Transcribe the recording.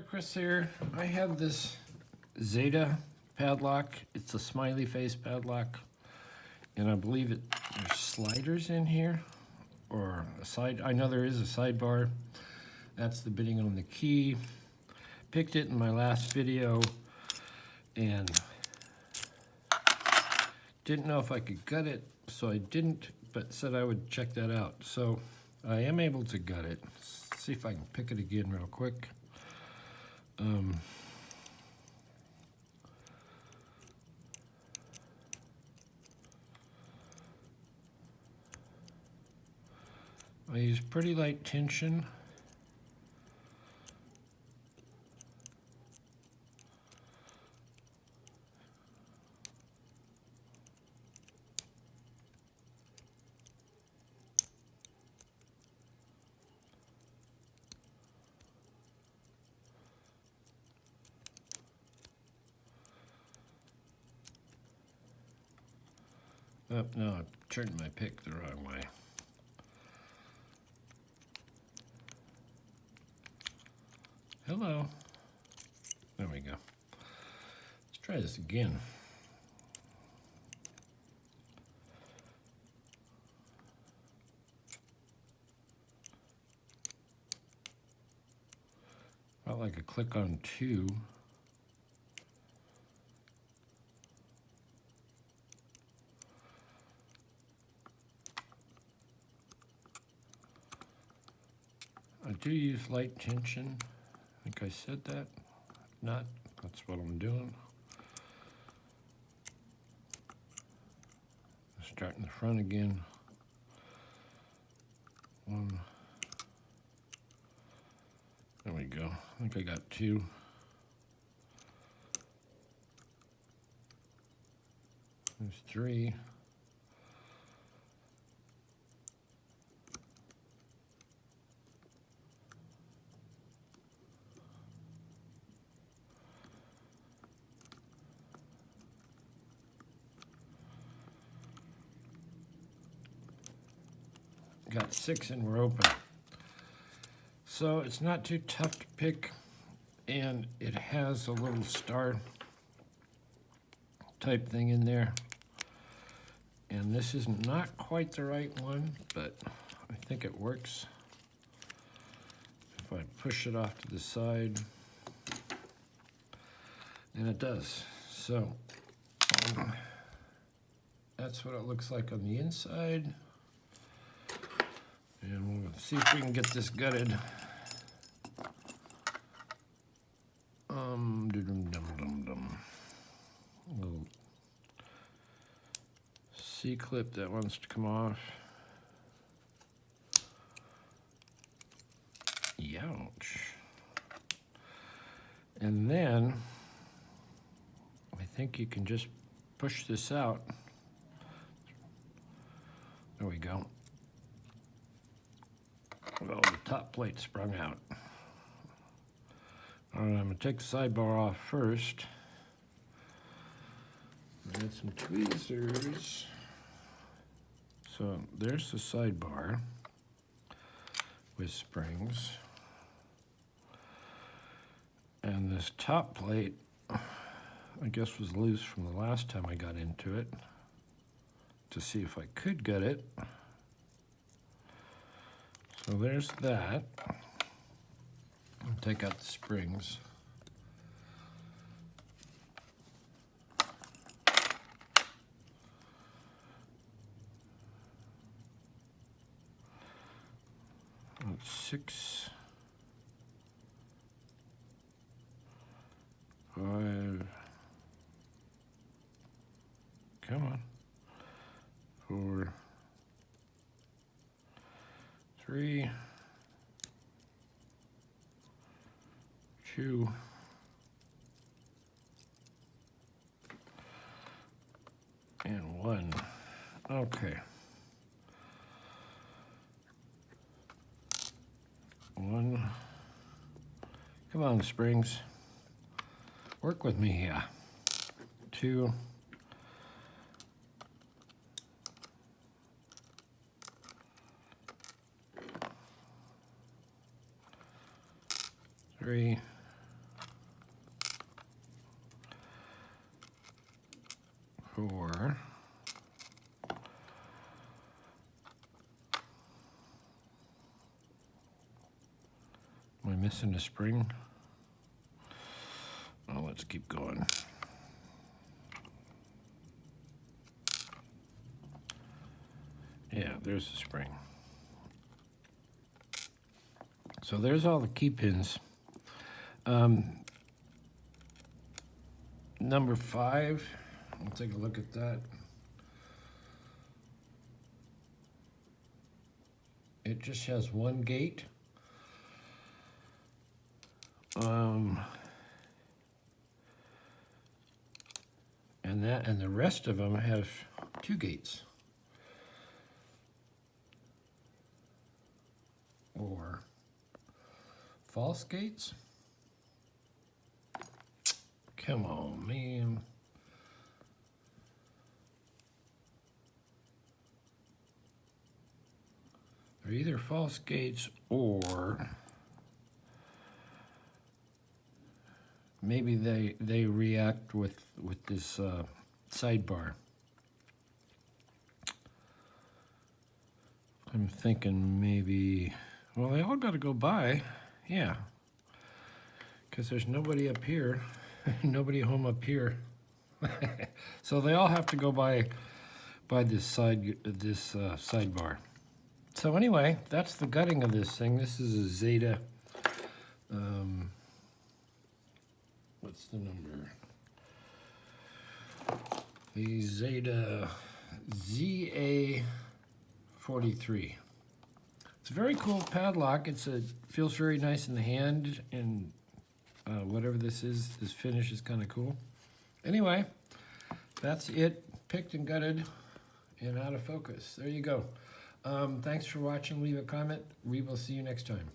Chris here. I have this Zeta padlock. It's a smiley face padlock. And I believe there's sliders in here. Or a side, I know there is a sidebar. That's the bitting on the key. Picked it in my last video and didn't know if I could gut it, so I didn't, but said I would check that out. So I am able to gut it. Let's see if I can pick it again real quick. I use pretty light tension. Oh, no, I turned my pick the wrong way. Hello. There we go. Let's try this again. Felt like a click on 2. I do use light tension. I think I said that. If not, that's what I'm doing. Start in the front again. 1. There we go. I think I got 2. There's 3. Got 6 and we're open. So it's not too tough to pick, and it has a little star type thing in there. And this is not quite the right one, but I think it works. If I push it off to the side, and it does. So that's what it looks like on the inside. And we'll see if we can get this gutted. Little C-clip that wants to come off. Youch. And then I think you can just push this out. There we go. Well, the top plate sprung out. All right, I'm gonna take the sidebar off first. Get some tweezers. So there's the sidebar with springs. And this top plate, I guess, was loose from the last time I got into it to see if I could get it. So there's that. I'll take out the springs. That's 6, 5. Come on. 4. 3, 2, and 1. Okay. 1. Come on, springs. Work with me here. 2. 3, missing a spring? Oh, let's keep going. Yeah, there's the spring. So there's all the key pins. Number 5, we'll take a look at that. It just has one gate. And the rest of them have 2 gates. Or false gates? Come on, man. They're either false gates or maybe they react with this sidebar. I'm thinking maybe, well, they all got to go by, yeah, because there's nobody up here, nobody home up here. So they all have to go by this sidebar. So anyway, that's the gutting of this thing. This is a Zeta. What's the number? The Zeta ZA43. It's a very cool padlock. Feels very nice in the hand, and whatever this is, this finish is kind of cool. Anyway, that's it. Picked and gutted and out of focus. There you go. Thanks for watching. Leave a comment. We will see you next time.